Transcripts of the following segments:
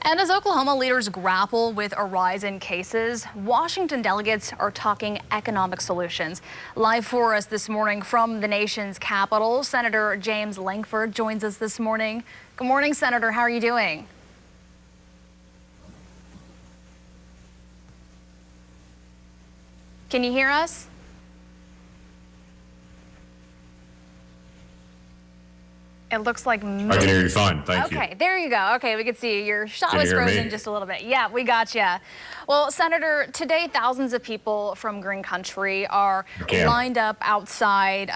And as Oklahoma leaders grapple with a rise in cases, Washington delegates are talking economic solutions. Live for us this morning from the nation's capital, Senator James Lankford joins us this morning. Good morning, Senator. How are you doing? Can you hear us? It looks like I can hear you fine. Thank you. Okay, there you go. Okay, we can see you. Your shot was frozen just a little bit. Yeah, we got you. Well, Senator, today thousands of people from Green Country are lined up outside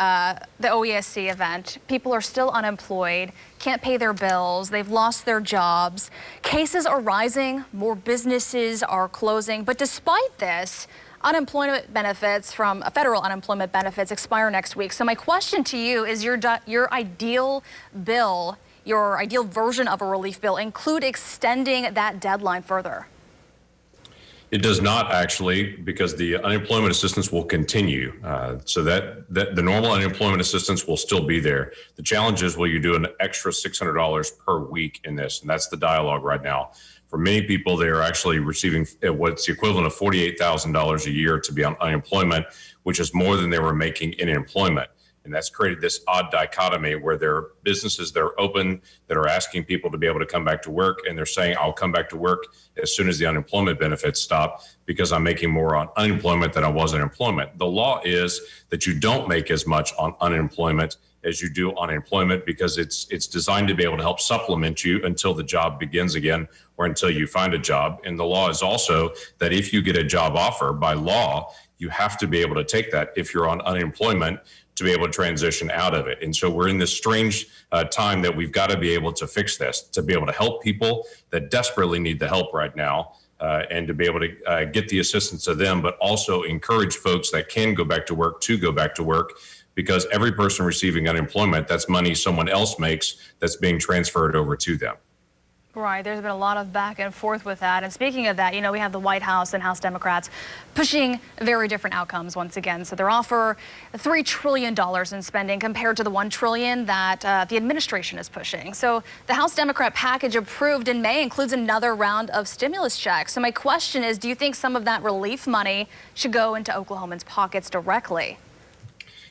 the OESC event. People are still unemployed, can't pay their bills, they've lost their jobs. Cases are rising, more businesses are closing. But despite this, unemployment benefits from federal unemployment benefits expire next week. So my question to you is your ideal bill, your ideal version of a relief bill include extending that deadline further? It does not actually, because the unemployment assistance will continue. So that the normal unemployment assistance will still be there. The challenge is, will you do an extra $600 per week in this? And that's the dialogue right now. For many people, they are actually receiving what's the equivalent of $48,000 a year to be on unemployment, which is more than they were making in employment. And that's created this odd dichotomy where there are businesses that are open that are asking people to be able to come back to work. And they're saying, I'll come back to work as soon as the unemployment benefits stop because I'm making more on unemployment than I was in employment. The law is that you don't make as much on unemployment as you do on employment because it's designed to be able to help supplement you until the job begins again or until you find a job. And the law is also that if you get a job offer by law, you have to be able to take that if you're on unemployment to be able to transition out of it. And so we're in this strange time that we've got to be able to fix this, to be able to help people that desperately need the help right now. And to be able to get the assistance to them, but also encourage folks that can go back to work to go back to work, because every person receiving unemployment, that's money someone else makes that's being transferred over to them. Right. There's been a lot of back and forth with that. And speaking of that, you know, we have the White House and House Democrats pushing very different outcomes once again. So their offer $3 trillion in spending compared to the $1 trillion that the administration is pushing. So the House Democrat package approved in May includes another round of stimulus checks. So my question is, do you think some of that relief money should go into Oklahomans' pockets directly?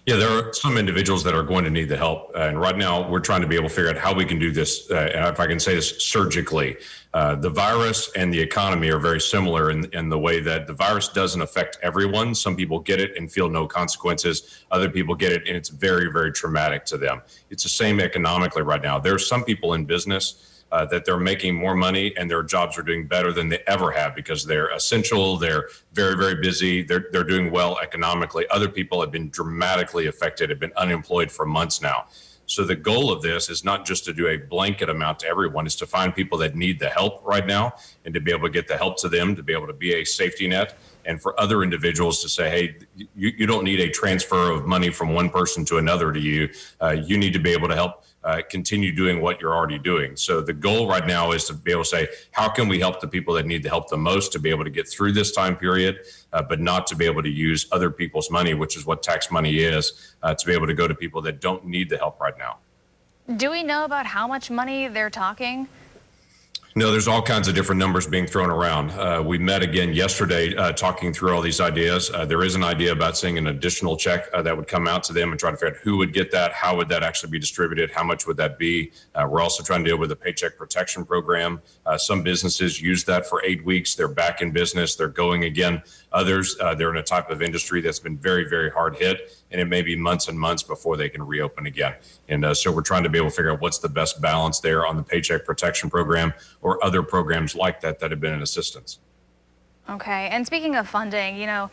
Yeah, there are some individuals that are going to need the help. And right now, we're trying to be able to figure out how we can do this, and if I can say this surgically. The virus and the economy are very similar in the way that the virus doesn't affect everyone. Some people get it and feel no consequences. Other people get it, and it's very, very traumatic to them. It's the same economically right now. There are some people in business that they're making more money and their jobs are doing better than they ever have because they're essential, they're very, very busy, they're doing well economically. Other people have been dramatically affected, have been unemployed for months now. So the goal of this is not just to do a blanket amount to everyone, it's to find people that need the help right now and to be able to get the help to them, to be able to be a safety net. And for other individuals to say, hey, you don't need a transfer of money from one person to another to you. You need to be able to help continue doing what you're already doing. So the goal right now is to be able to say, how can we help the people that need the help the most to be able to get through this time period, but not to be able to use other people's money, which is what tax money is, to be able to go to people that don't need the help right now. Do we know about how much money they're talking? No, there's all kinds of different numbers being thrown around. We met again yesterday talking through all these ideas. There is an idea about seeing an additional check that would come out to them and try to figure out who would get that, how would that actually be distributed, how much would that be. We're also trying to deal with the Paycheck Protection Program. Some businesses use that for 8 weeks. They're back in business. They're going again. Others, they're in a type of industry that's been very, very hard hit, and it may be months and months before they can reopen again. And so we're trying to be able to figure out what's the best balance there on the Paycheck Protection Program or other programs like that that have been in assistance. Okay, and speaking of funding, you know,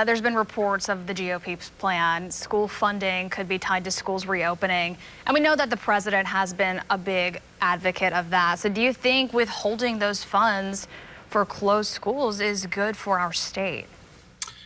there's been reports of the GOP's plan. School funding could be tied to schools reopening. And we know that the president has been a big advocate of that. So do you think withholding those funds for closed schools is good for our state?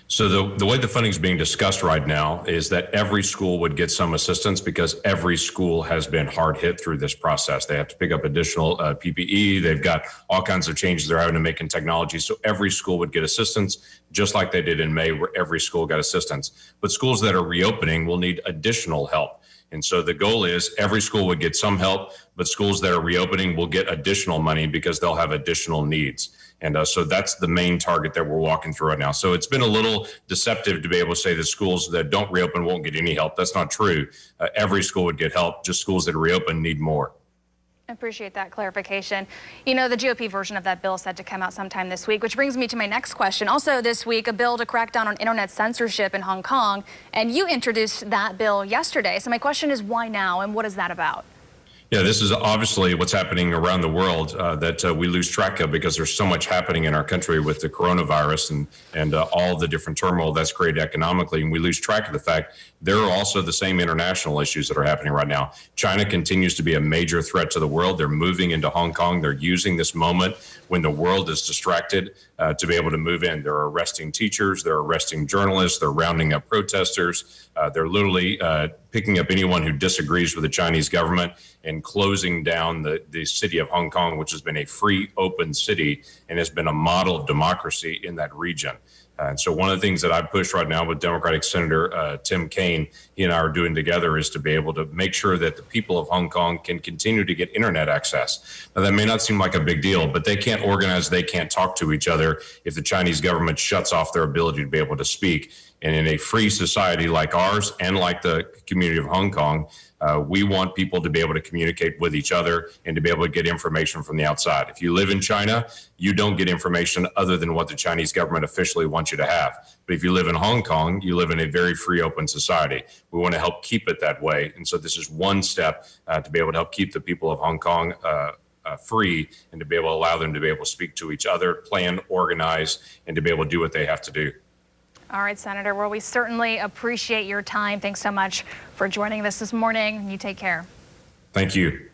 So the way the funding is being discussed right now is that every school would get some assistance because every school has been hard hit through this process. They have to pick up additional PPE. They've got all kinds of changes they're having to make in technology. So every school would get assistance, just like they did in May, where every school got assistance. But schools that are reopening will need additional help. And so the goal is every school would get some help, but schools that are reopening will get additional money because they'll have additional needs. And so that's the main target that we're walking through right now. So it's been a little deceptive to be able to say that schools that don't reopen won't get any help. That's not true. Every school would get help. Just schools that reopen need more. I appreciate that clarification. You know, the GOP version of that bill is set to come out sometime this week, which brings me to my next question. Also this week, a bill to crack down on internet censorship in Hong Kong, and you introduced that bill yesterday. So my question is, why now, and what is that about? Yeah, this is obviously what's happening around the world that we lose track of because there's so much happening in our country with the coronavirus and all the different turmoil that's created economically. And we lose track of the fact there are also the same international issues that are happening right now. China continues to be a major threat to the world. They're moving into Hong Kong. They're using this moment when the world is distracted to be able to move in. They're arresting teachers. They're arresting journalists. They're rounding up protesters. They're literally picking up anyone who disagrees with the Chinese government and closing down the city of Hong Kong, which has been a free, open city and has been a model of democracy in that region. And so one of the things that I push right now with Democratic Senator Tim Kaine, he and I are doing together, is to be able to make sure that the people of Hong Kong can continue to get internet access. Now, that may not seem like a big deal, but they can't organize, they can't talk to each other if the Chinese government shuts off their ability to be able to speak. And in a free society like ours and like the community of Hong Kong, we want people to be able to communicate with each other and to be able to get information from the outside. If you live in China, you don't get information other than what the Chinese government officially wants you to have. But if you live in Hong Kong, you live in a very free, open society. We want to help keep it that way. And so this is one step to be able to help keep the people of Hong Kong free and to be able to allow them to be able to speak to each other, plan, organize, and to be able to do what they have to do. All right, Senator. Well, we certainly appreciate your time. Thanks so much for joining us this morning. You take care. Thank you.